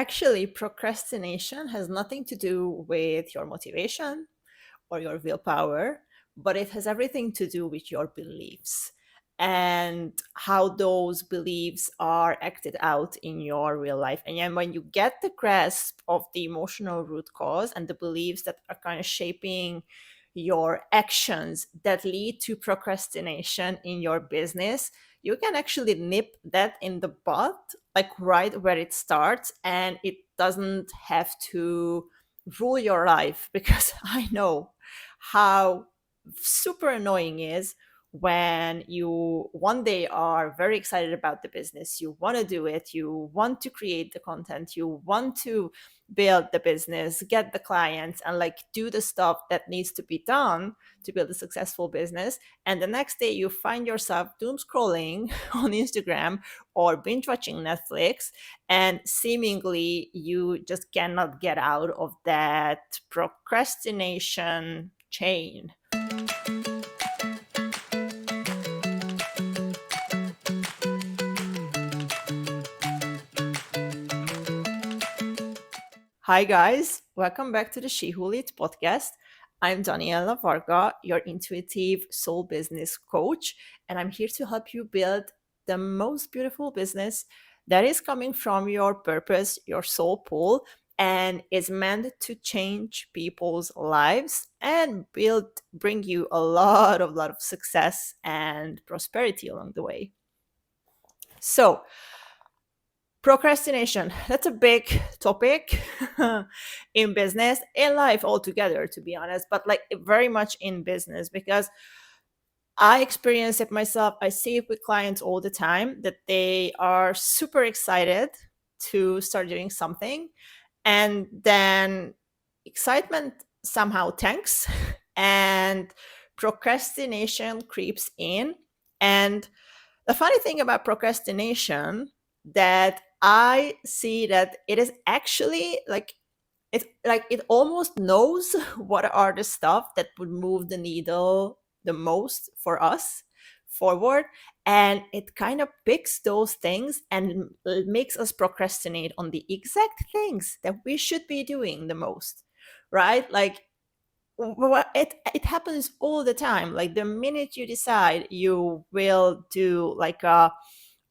Actually, procrastination has nothing to do with your motivation or your willpower, but it has everything to do with your beliefs and how those beliefs are acted out in your real life. And then when you get the grasp of the emotional root cause and the beliefs that are kind of shaping your actions that lead to procrastination in your business, you can actually nip that in the bud, like right where it starts, and it doesn't have to rule your life. Because I know how super annoying is when you one day are very excited about the business, you want to do it, you want to create the content, you want to build the business, get the clients, and like do the stuff that needs to be done to build a successful business. And the next day you find yourself doom scrolling on Instagram or binge watching Netflix, and seemingly you just cannot get out of that procrastination chain. Hi, guys. Welcome back to the She Who Leads podcast. I'm Daniela Varga, your intuitive soul business coach, and I'm here to help you build the most beautiful business that is coming from your purpose, your soul pool, and is meant to change people's lives and bring you a lot of success and prosperity along the way. So, procrastination, that's a big topic in business, in life altogether, to be honest, but like very much in business because I experience it myself. I see it with clients all the time that they are super excited to start doing something, and then excitement somehow tanks and procrastination creeps in. And the funny thing about procrastination, that I see that it is actually like it almost knows what are the stuff that would move the needle the most for us forward, and it kind of picks those things and makes us procrastinate on the exact things that we should be doing the most, right? Like it happens all the time. Like the minute you decide you will do like a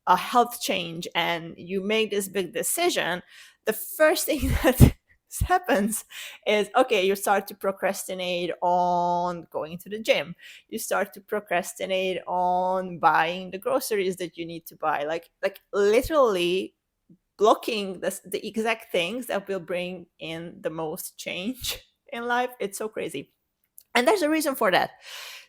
health change and you make this big decision, the first thing that happens is, okay, you start to procrastinate on going to the gym, you start to procrastinate on buying the groceries that you need to buy, like literally blocking the exact things that will bring in the most change in life. It's so crazy, and there's a reason for that.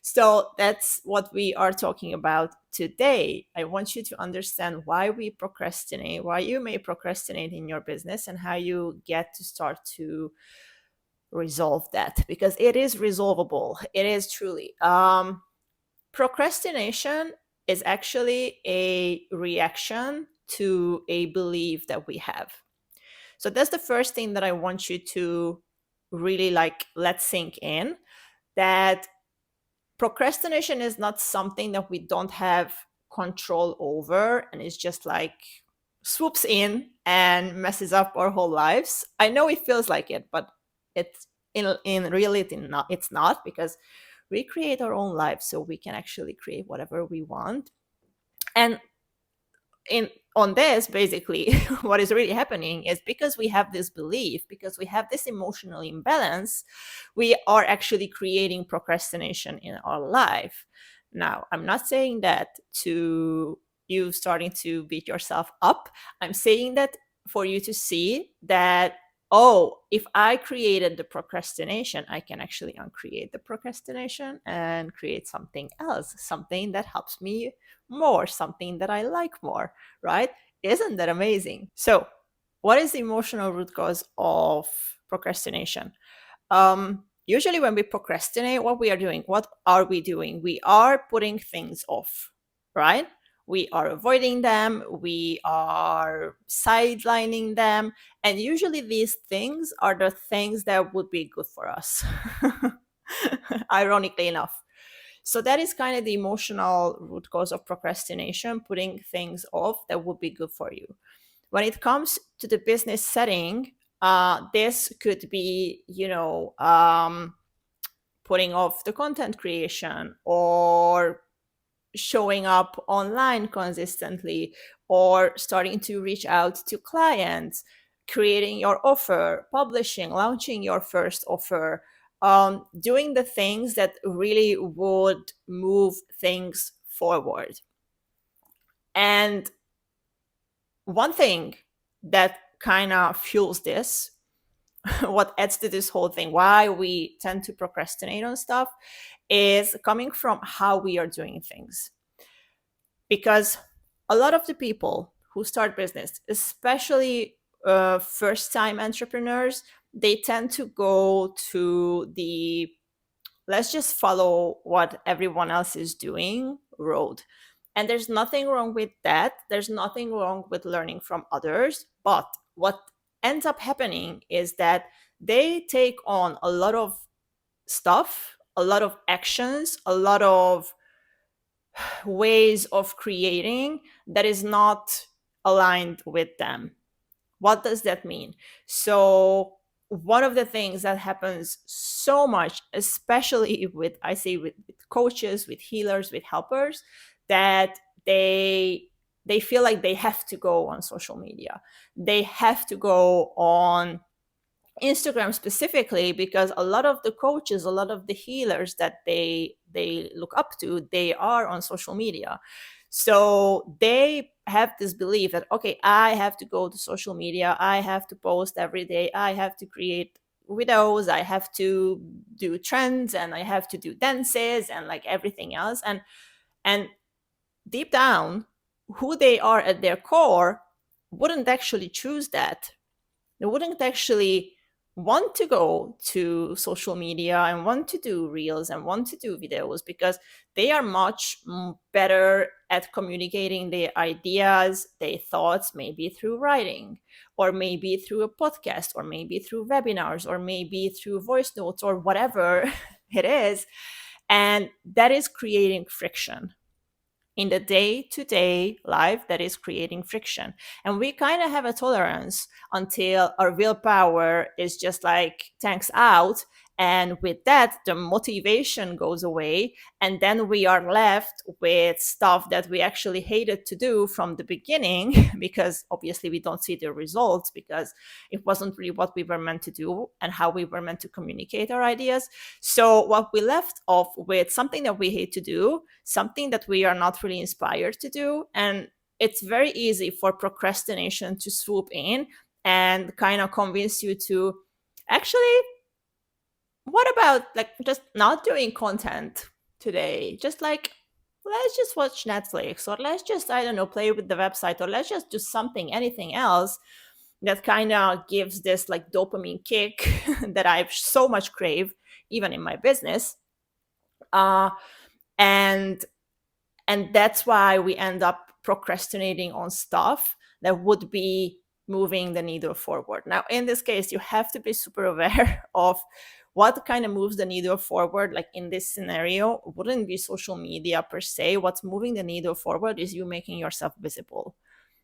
So that's what we are talking about today. I want you to understand why we procrastinate, why you may procrastinate in your business, and how you get to start to resolve that, because it is resolvable. It is truly. Procrastination is actually a reaction to a belief that we have. So that's the first thing that I want you to really like let sink in, that procrastination is not something that we don't have control over and it's just like swoops in and messes up our whole lives. I know it feels like it, but it's in reality not. It's not, because we create our own lives, so we can actually create whatever we want. And in on this, basically what is really happening is, because we have this belief, because we have this emotional imbalance, we are actually creating procrastination in our life. Now, I'm not saying that to you starting to beat yourself up. I'm saying that for you to see that, oh, if I created the procrastination, I can actually uncreate the procrastination and create something else, something that helps me more, something that I like more, right? Isn't that amazing? So, what is the emotional root cause of procrastination? Usually, when we procrastinate, what are we doing? We are putting things off, right? We are avoiding them, we are sidelining them, and usually these things are the things that would be good for us, ironically enough. So that is kind of the emotional root cause of procrastination, putting things off that would be good for you. When it comes to the business setting, this could be, putting off the content creation, or showing up online consistently, or starting to reach out to clients, creating your offer, publishing, launching your first offer, doing the things that really would move things forward. And one thing that kind of fuels this, what adds to this whole thing, why we tend to procrastinate on stuff, is coming from how we are doing things. Because a lot of the people who start business, especially first time entrepreneurs, they tend to go to the let's just follow what everyone else is doing road. And there's nothing wrong with that. There's nothing wrong with learning from others. But what ends up happening is that they take on a lot of stuff, a lot of actions, a lot of ways of creating that is not aligned with them. What does that mean? So one of the things that happens so much, especially with, I say, with coaches, with healers, with helpers, that they feel like they have to go on social media. They have to go on Instagram specifically, because a lot of the coaches, a lot of the healers that they look up to, they are on social media. So they have this belief that, okay, I have to go to social media, I have to post every day, I have to create videos, I have to do trends, and I have to do dances and like everything else. And deep down, who they are at their core wouldn't actually choose that. They wouldn't actually want to go to social media and want to do reels and want to do videos, because they are much better at communicating their ideas, their thoughts, maybe through writing, or maybe through a podcast, or maybe through webinars, or maybe through voice notes, or whatever it is. And that is creating friction in the day-to-day life, that is creating friction. And we kind of have a tolerance until our willpower is just like tanks out, and with that the motivation goes away, and then we are left with stuff that we actually hated to do from the beginning because obviously we don't see the results, because it wasn't really what we were meant to do and how we were meant to communicate our ideas. So what we left off with, something that we hate to do, something that we are not really inspired to do. And it's very easy for procrastination to swoop in and kind of convince you to actually, what about like just not doing content today? Just like, let's just watch Netflix, or let's just, I don't know, play with the website, or let's just do something, anything else that kind of gives this like dopamine kick that I so much crave, even in my business. Uh, and and that's why we end up procrastinating on stuff that would be moving the needle forward. Now, in this case, you have to be super aware of what kind of moves the needle forward. Like in this scenario, wouldn't be social media per se. What's moving the needle forward is you making yourself visible.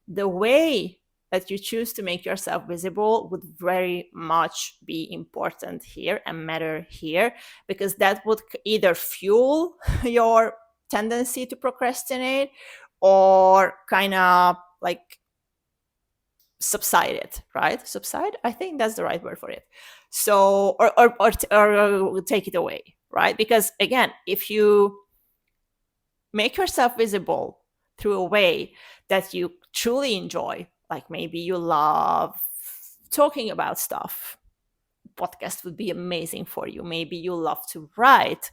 The way that you choose to make yourself visible would very much be important here and matter here, because that would either fuel your tendency to procrastinate, or kind of like subside it, right? Subside, I think that's the right word for it. So or take it away, right? Because again, if you make yourself visible through a way that you truly enjoy, like maybe you love talking about stuff, podcast would be amazing for you. Maybe you love to write,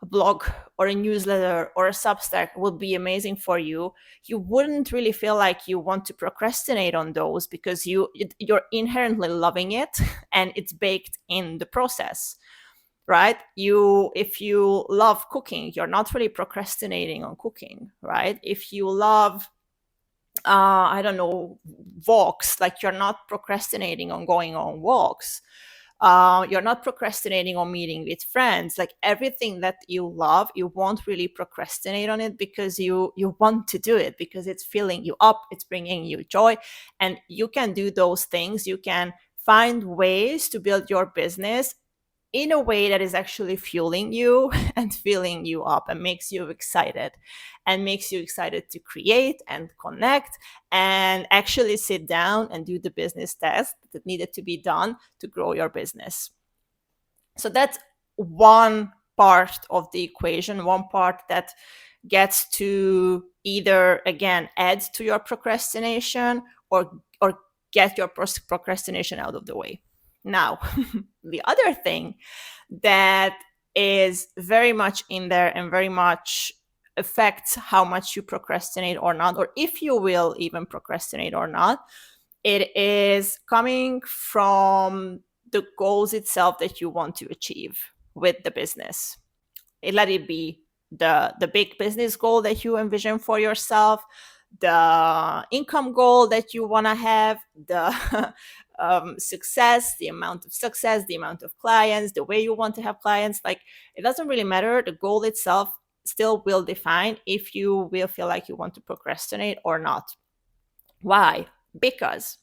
a blog or a newsletter or a Substack would be amazing for you. You wouldn't really feel like you want to procrastinate on those, because you're inherently loving it and it's baked in the process, right? If you love cooking, you're not really procrastinating on cooking, right? If you love I don't know, walks, like you're not procrastinating on going on walks. You're not procrastinating on meeting with friends. Like everything that you love, you won't really procrastinate on it because you want to do it, because it's filling you up, it's bringing you joy, and you can do those things. You can find ways to build your business in a way that is actually fueling you and filling you up and makes you excited, and makes you excited to create and connect and actually sit down and do the business tasks that needed to be done to grow your business. So that's one part of the equation, one part that gets to either again add to your procrastination or get your procrastination out of the way. Now, the other thing that is very much in there and very much affects how much you procrastinate or not, or if you will even procrastinate or not, it is coming from the goals itself that you want to achieve with the business. Let it be the big business goal that you envision for yourself, the income goal that you want to have, the success, the amount of success, the amount of clients, the way you want to have clients. Like, it doesn't really matter. The goal itself still will define if you will feel like you want to procrastinate or not. Why? Because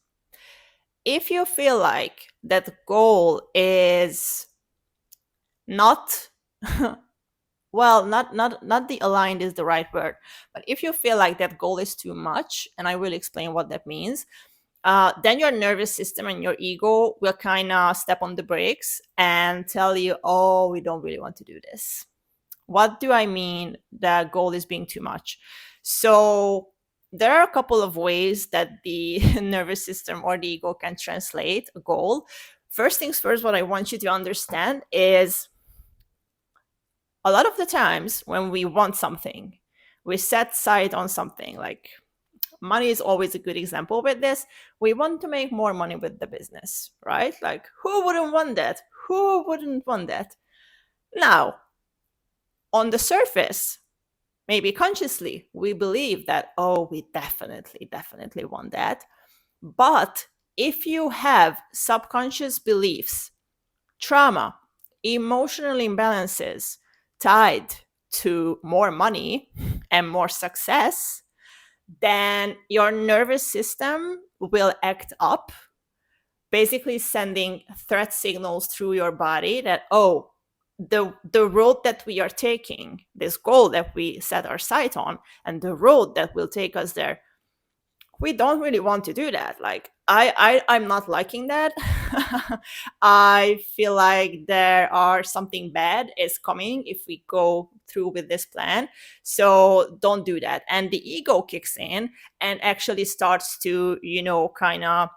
if you feel like that goal is not well, not the aligned is the right word, but if you feel like that goal is too much, and I will explain what that means, then your nervous system and your ego will kind of step on the brakes and tell you, oh, we don't really want to do this. What do I mean the goal is being too much? So there are a couple of ways that the nervous system or the ego can translate a goal. First things first, what I want you to understand is a lot of the times when we want something, we set sight on something. Like, money is always a good example with this. We want to make more money with the business, right? Like, who wouldn't want that? Who wouldn't want that? Now, on the surface, maybe consciously, we believe that, oh, we definitely want that. But if you have subconscious beliefs, trauma, emotional imbalances tied to more money and more success, then your nervous system will act up, basically sending threat signals through your body that, oh, the road that we are taking, this goal that we set our sight on, and the road that will take us there, we don't really want to do that. Like, I'm not liking that. I feel like there are something bad is coming if we go through with this plan. So don't do that. And the ego kicks in and actually starts to, kind of,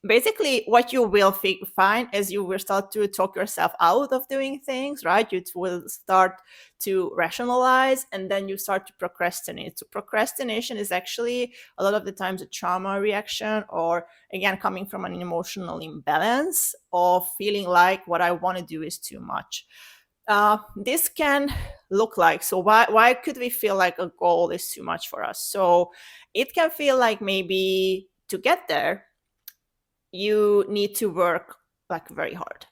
basically what you will find is you will start to talk yourself out of doing things, right? You will start to rationalize, and then you start to procrastinate. So procrastination is actually a lot of the times a trauma reaction, or again coming from an emotional imbalance of feeling like what I want to do is too much. This can look like, so why could we feel like a goal is too much for us? So it can feel like maybe to get there you need to work like very hard.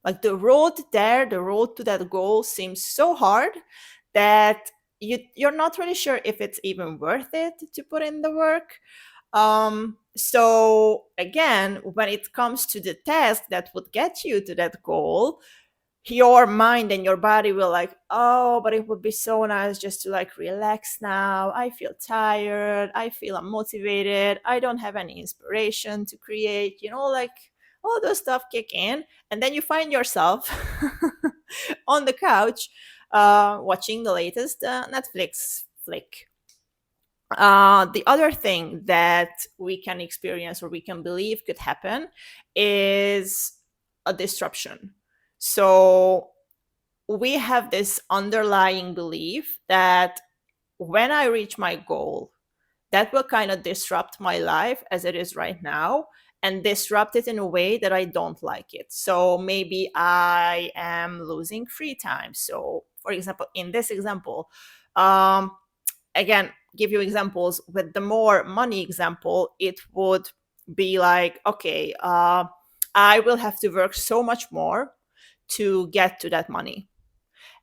Like the road to that goal seems so hard that you're not really sure if it's even worth it to put in the work. So again, when it comes to the task that would get you to that goal, your mind and your body will like, oh, but it would be so nice just to like relax now. I feel tired, I feel unmotivated, I don't have any inspiration to create, like all those stuff kick in, and then you find yourself on the couch watching the latest Netflix flick. The other thing that we can experience or we can believe could happen is a disruption. So we have this underlying belief that when I reach my goal, that will kind of disrupt my life as it is right now, and disrupt it in a way that I don't like it. So maybe I am losing free time. So, for example, in this example, again, give you examples. With the more money example, it would be like, okay, I will have to work so much more to get to that money.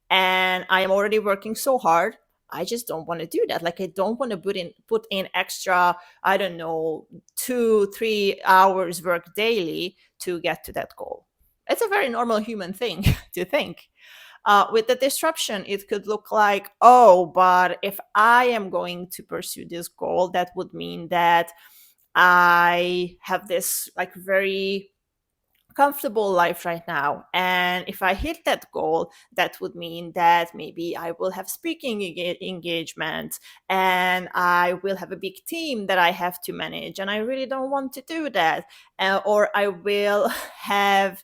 And I am already working so hard. I just don't want to do that. Like, I don't want to put in extra, I don't know, 2-3 hours work daily to get to that goal. It's a very normal human thing to think. With the disruption, it could look like, oh, but if I am going to pursue this goal, that would mean that I have this like very comfortable life right now. And if I hit that goal, that would mean that maybe I will have speaking engagements and I will have a big team that I have to manage. And I really don't want to do that. Or I will have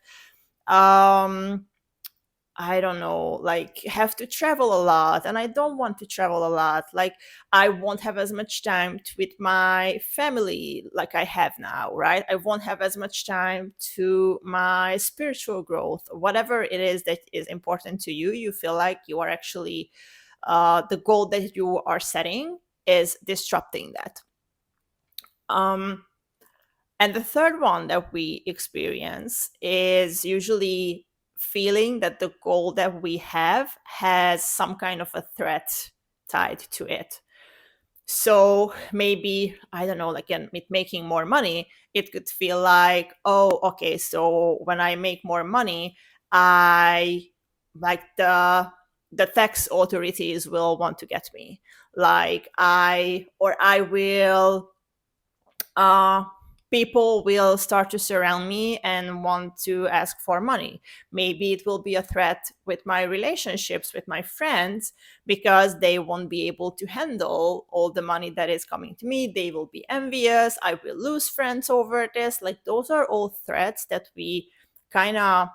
I don't know, like have to travel a lot, and I don't want to travel a lot. Like, I won't have as much time with my family like I have now, right? I won't have as much time to my spiritual growth, whatever it is that is important to you. You feel like you are actually the goal that you are setting is disrupting that. Um, and the third one that we experience is usually feeling that the goal that we have has some kind of a threat tied to it. So maybe, I don't know, like with making more money, it could feel like, oh, okay, so when I make more money, I like the tax authorities will want to get me. Like I will uh, people will start to surround me and want to ask for money. Maybe it will be a threat with my relationships with my friends because they won't be able to handle all the money that is coming to me. They will be envious. I will lose friends over this. Like, those are all threats that we kind of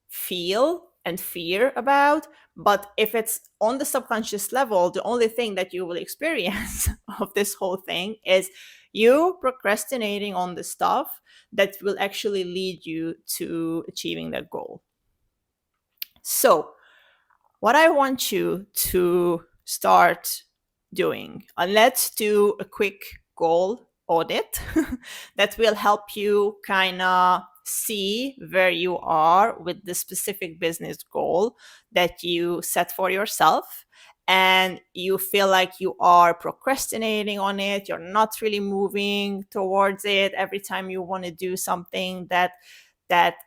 feel and fear about. But if it's on the subconscious level, the only thing that you will experience of this whole thing is you procrastinating on the stuff that will actually lead you to achieving that goal. So, what I want you to start doing, and let's do a quick goal audit that will help you kind of see where you are with the specific business goal that you set for yourself, and you feel like you are procrastinating on it. You're not really moving towards it. Every time you want to do something that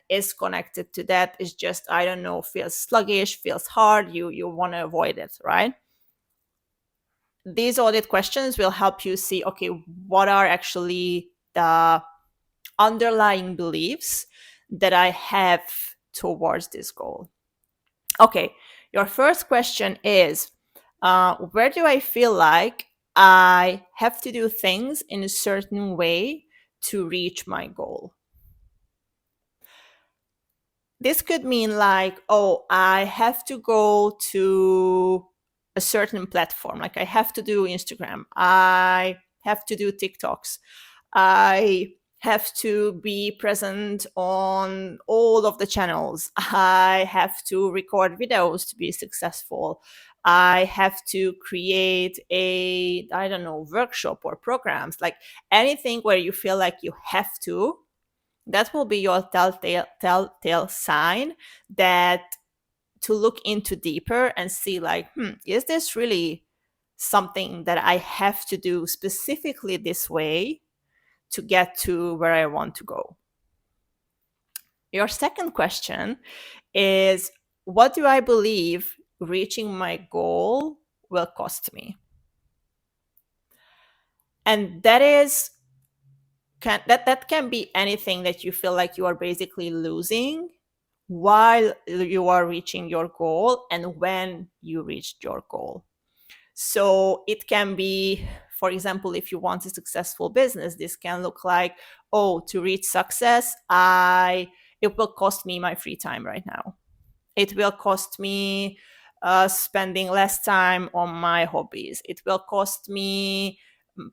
is connected to that is just, I don't know, feels sluggish, feels hard, you want to avoid it, right? These audit questions will help you see, okay, what are actually the underlying beliefs that I have towards this goal. Okay, your first question is, where do I feel like I have to do things in a certain way to reach my goal? This could mean like, oh, I have to go to a certain platform. Like, I have to do Instagram. I have to do TikToks. I have to be present on all of the channels. I have to record videos to be successful. I have to create a, I don't know, workshop or programs, like anything where you feel like you have to. That will be your telltale sign that to look into deeper and see like, is this really something that I have to do specifically this way to get to where I want to go? Your second question is, what do I believe reaching my goal will cost me? And that can be anything that you feel like you are basically losing while you are reaching your goal and when you reached your goal. So it can be, for example, if you want a successful business, this can look like, oh, to reach success, it will cost me my free time right now. It will cost me spending less time on my hobbies. It will cost me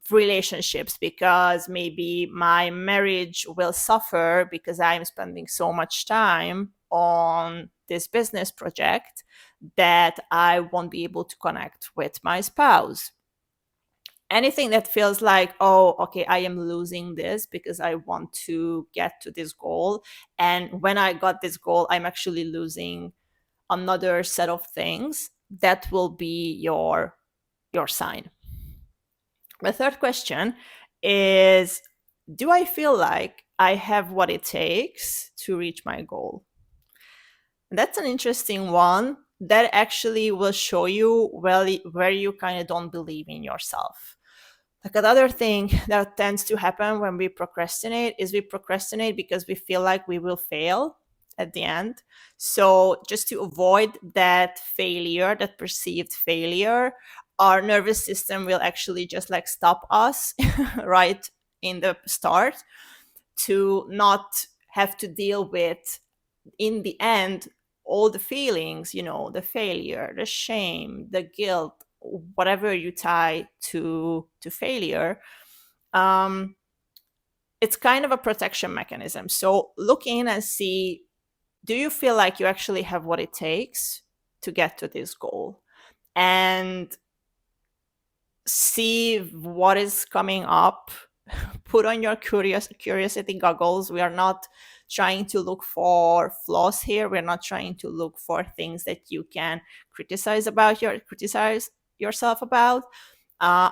relationships because maybe my marriage will suffer because I'm spending so much time on this business project that I won't be able to connect with my spouse. Anything that feels like, oh, okay, I am losing this because I want to get to this goal, and when I got this goal I'm actually losing another set of things, that will be your sign. The third question is, do I feel like I have what it takes to reach my goal? That's an interesting one. That actually will show you where you kind of don't believe in yourself. Like, another thing that tends to happen when we procrastinate is we procrastinate because we feel like we will fail at the end. So, just to avoid that failure, that perceived failure, our nervous system will actually just like stop us right in the start, to not have to deal with, in the end, all the feelings, the failure, the shame, the guilt, whatever you tie to failure. um it's kind of a protection mechanism. So look in and see, do you feel like you actually have what it takes to get to this goal? And see what is coming up. Put on your curiosity goggles. We are not trying to look for flaws here. We're not trying to look for things that you can criticize yourself about. uh,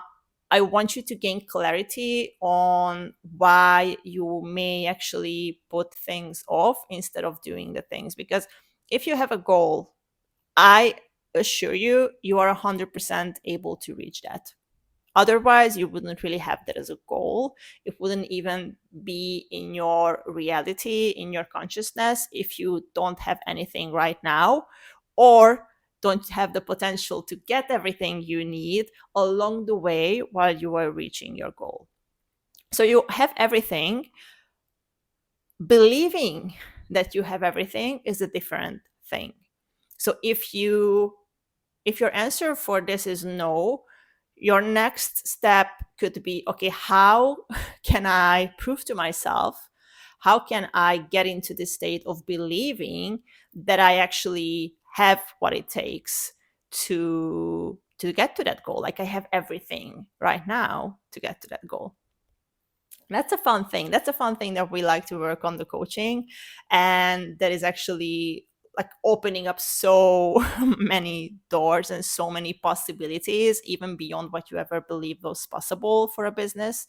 I want you to gain clarity on why you may actually put things off instead of doing the things. Because if you have a goal, I assure you, you are 100% able to reach that. Otherwise, you wouldn't really have that as a goal. It wouldn't even be in your reality, in your consciousness, if you don't have anything right now, or don't have the potential to get everything you need along the way while you are reaching your goal. So you have everything. Believing that you have everything is a different thing. So if your answer for this is no, your next step could be, okay, how can I prove to myself? How can I get into the state of believing that I actually have what it takes to get to that goal? Like, I have everything right now to get to that goal. That's a fun thing. That's a fun thing that we like to work on the coaching. And that is actually like opening up so many doors and so many possibilities, even beyond what you ever believed was possible for a business.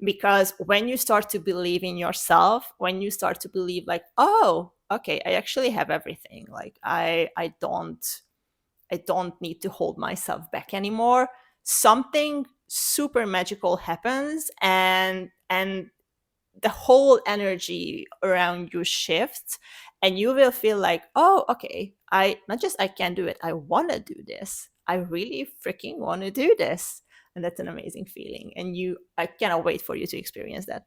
Because when you start to believe in yourself, when you start to believe like, oh, okay, I actually have everything. Like, I don't need to hold myself back anymore. Something super magical happens, and the whole energy around you shifts, and you will feel like, oh, okay, I not just I can do it, I want to do this. I really freaking want to do this. And that's an amazing feeling, and I cannot wait for you to experience that.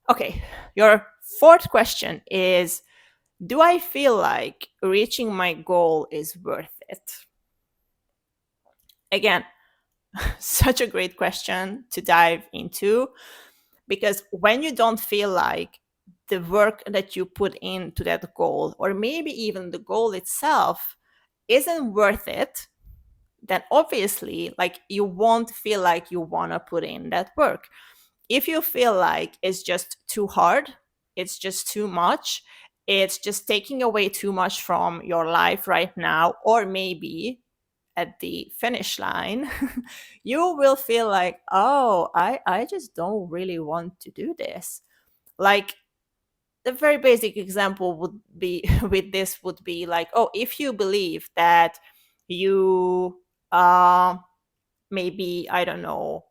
Okay, your fourth question is, do I feel like reaching my goal is worth it? Again, such a great question to dive into, because when you don't feel like the work that you put into that goal, or maybe even the goal itself, isn't worth it, then obviously, like, you won't feel like you want to put in that work. If you feel like it's just too hard, it's just too much, it's just taking away too much from your life right now, or maybe at the finish line, you will feel like, oh, I just don't really want to do this. Like, the very basic example would be with this would be like, oh, if you believe that you maybe, I don't know,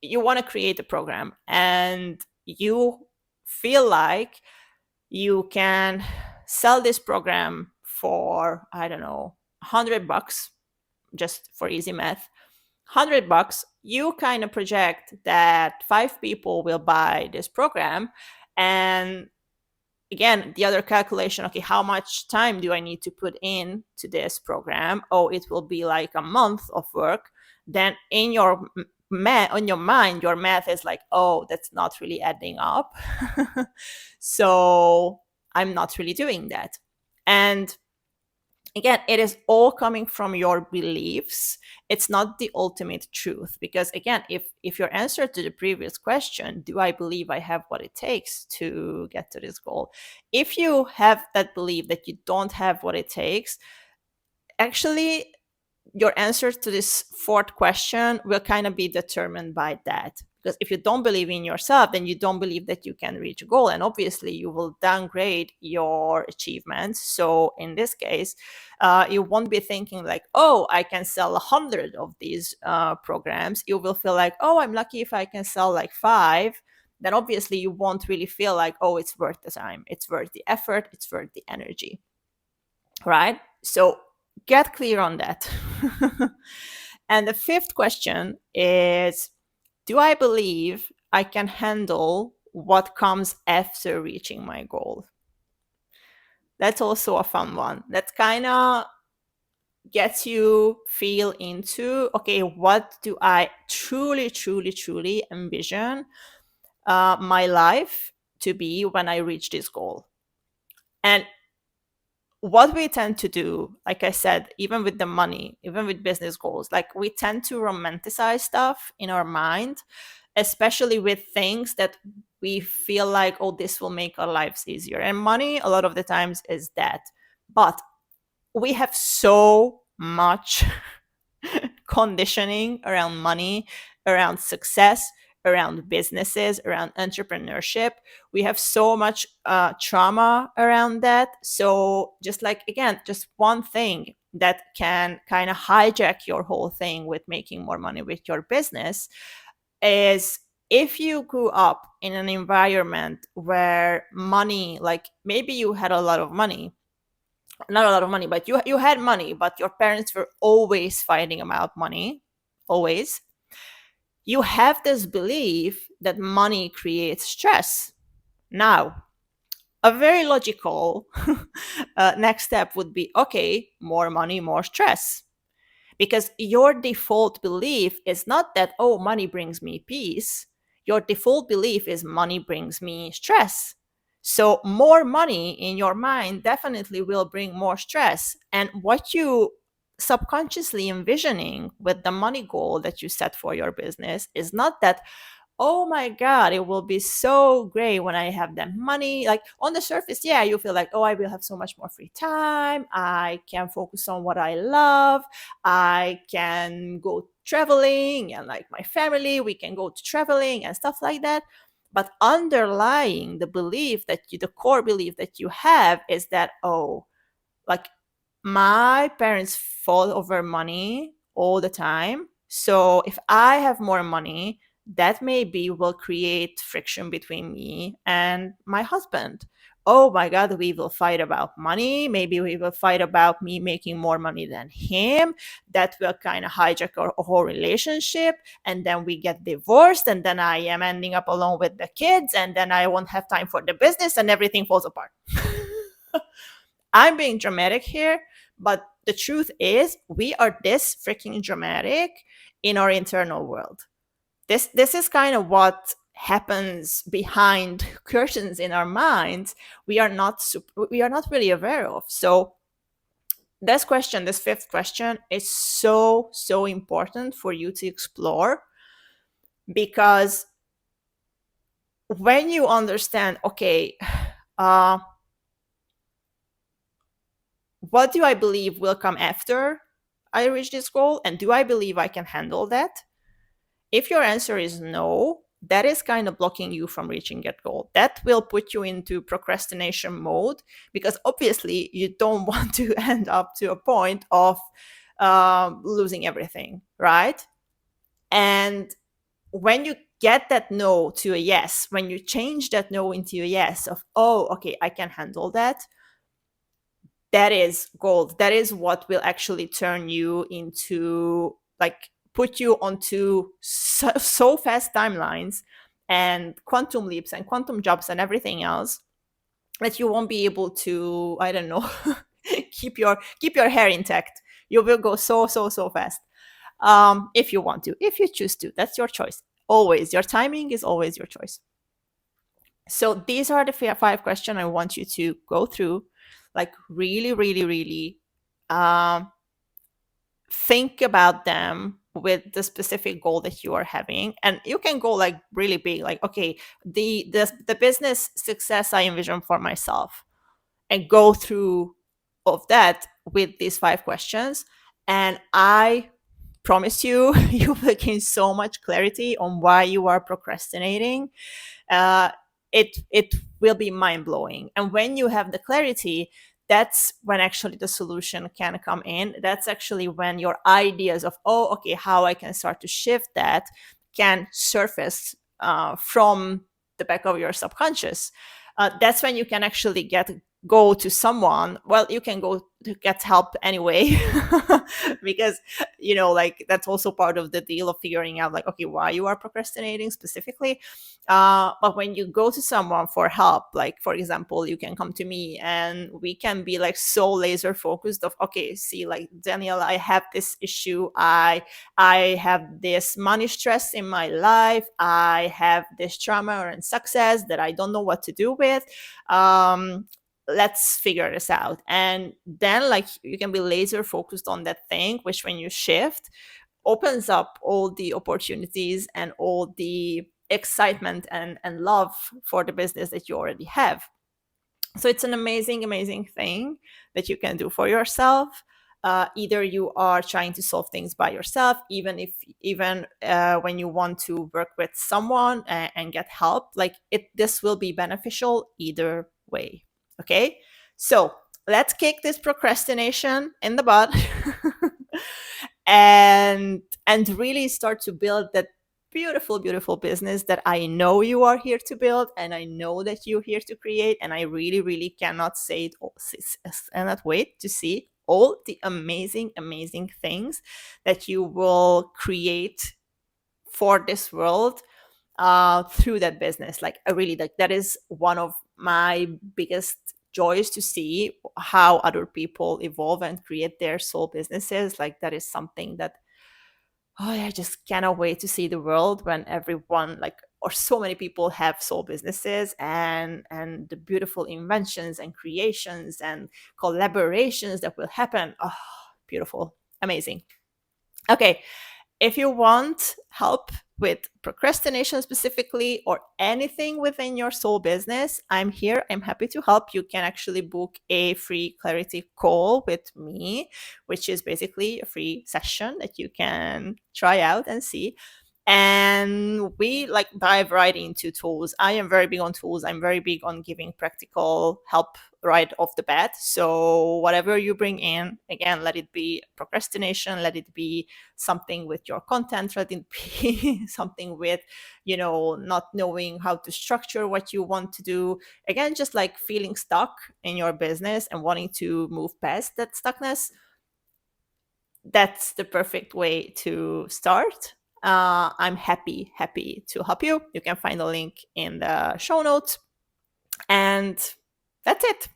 you want to create a program, and you feel like you can sell this program for, I don't know, $100, just for easy math, $100, you kind of project that 5 people will buy this program. And again, the other calculation, okay, how much time do I need to put in to this program? Oh, it will be like a month of work. Then in your on your mind, your math is like, oh, that's not really adding up. So I'm not really doing that. And Again, it is all coming from your beliefs. It's not the ultimate truth, because again, if your answer to the previous question, do I believe I have what it takes to get to this goal, if you have that belief that you don't have what it takes, actually your answer to this fourth question will kind of be determined by that. Because if you don't believe in yourself, then you don't believe that you can reach a goal. And obviously, you will downgrade your achievements. So in this case, you won't be thinking like, oh, I can sell 100 of these programs. You will feel like, oh, I'm lucky if I can sell like 5. Then obviously, you won't really feel like, oh, it's worth the time. It's worth the effort. It's worth the energy. Right? So get clear on that. And the fifth question is, do I believe I can handle what comes after reaching my goal? That's also a fun one. That kind of gets you feel into, okay, what do I truly, truly, truly envision my life to be when I reach this goal? And what we tend to do, like I said, even with the money, even with business goals, like we tend to romanticize stuff in our mind, especially with things that we feel like, oh, this will make our lives easier. And money, a lot of the times, is that. But we have so much conditioning around money, around success, around businesses, around entrepreneurship. We have so much trauma around that. So, just like, again, just one thing that can kind of hijack your whole thing with making more money with your business is, if you grew up in an environment where money, like maybe you had a lot of money, not a lot of money, but you had money, but your parents were always fighting about money, always. You have this belief that money creates stress. Now, a very logical next step would be, okay, more money, more stress. Because your default belief is not that, oh, money brings me peace. Your default belief is money brings me stress. So more money in your mind definitely will bring more stress. And what you subconsciously envisioning with the money goal that you set for your business is not that, oh my god, it will be so great when I have that money. Like on the surface, yeah, you feel like, oh, I will have so much more free time, I can focus on what I love, I can go traveling, and like my family, we can go to traveling and stuff like that. But underlying the belief that you, the core belief that you have, is that, oh, like my parents fought over money all the time. So if I have more money, that maybe will create friction between me and my husband. Oh my God, we will fight about money. Maybe we will fight about me making more money than him. That will kind of hijack our whole relationship. And then we get divorced. And then I am ending up alone with the kids. And then I won't have time for the business and everything falls apart. I'm being dramatic here, but the truth is, we are this freaking dramatic in our internal world. This is kind of what happens behind curtains in our minds. We are not really aware of. So this question, this fifth question, is so important for you to explore, because when you understand, okay, uh, what do I believe will come after I reach this goal? And do I believe I can handle that? If your answer is no, that is kind of blocking you from reaching that goal. That will put you into procrastination mode, because obviously you don't want to end up to a point of losing everything, right? And when you get that no to a yes, when you change that no into a yes of, oh, okay, I can handle that, that is gold. That is what will actually turn you into, like, put you onto so fast timelines and quantum leaps and quantum jumps and everything else, that you won't be able to, I don't know, keep your hair intact. You will go so fast. If you want to, if you choose to, that's your choice. Always, your timing is always your choice. So these are the 5 questions I want you to go through, like really, really, really think about them with the specific goal that you are having, and you can go like really big, like, okay, the business success I envision for myself, and go through of that with these 5 questions. And I promise you, you will gain so much clarity on why you are procrastinating. uh, it will be mind blowing. And when you have the clarity, that's when actually the solution can come in. That's actually when your ideas of, oh, okay, how I can start to shift that can surface from the back of your subconscious. That's when you can actually go to someone. Well, you can go to get help anyway, because like that's also part of the deal of figuring out, like, okay, why you are procrastinating specifically. But when you go to someone for help, like for example, you can come to me and we can be like so laser focused of, okay, see, like, Daniel, I have this issue. I have this money stress in my life. I have this trauma or success that I don't know what to do with. Let's figure this out. And then, like, you can be laser focused on that thing, which when you shift, opens up all the opportunities and all the excitement and love for the business that you already have. So it's an amazing, amazing thing that you can do for yourself. Either you are trying to solve things by yourself, even when you want to work with someone and get help, like this will be beneficial either way. Okay, so let's kick this procrastination in the butt. And really start to build that beautiful, beautiful business that I know you are here to build, and I know that you're here to create. And I really, really cannot say it all, cannot wait to see all the amazing, amazing things that you will create for this world through that business. Like, I really, like, that is one of my biggest joys, to see how other people evolve and create their soul businesses. Like, that is something that, oh, I just cannot wait to see the world when everyone, like, or so many people have soul businesses, and the beautiful inventions and creations and collaborations that will happen. Oh, beautiful, amazing. Okay, if you want help with procrastination specifically, or anything within your soul business, I'm here. I'm happy to help. You can actually book a free clarity call with me, which is basically a free session that you can try out and see. And we like dive right into tools. I am very big on tools. I'm very big on giving practical help right off the bat. So whatever you bring in, again, let it be procrastination, let it be something with your content, let it be something with, not knowing how to structure what you want to do. Again, just like feeling stuck in your business and wanting to move past that stuckness, that's the perfect way to start. I'm happy to help you. You can find the link in the show notes. And that's it.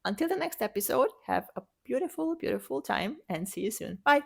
Until the next episode, have a beautiful, beautiful time, and see you soon. Bye.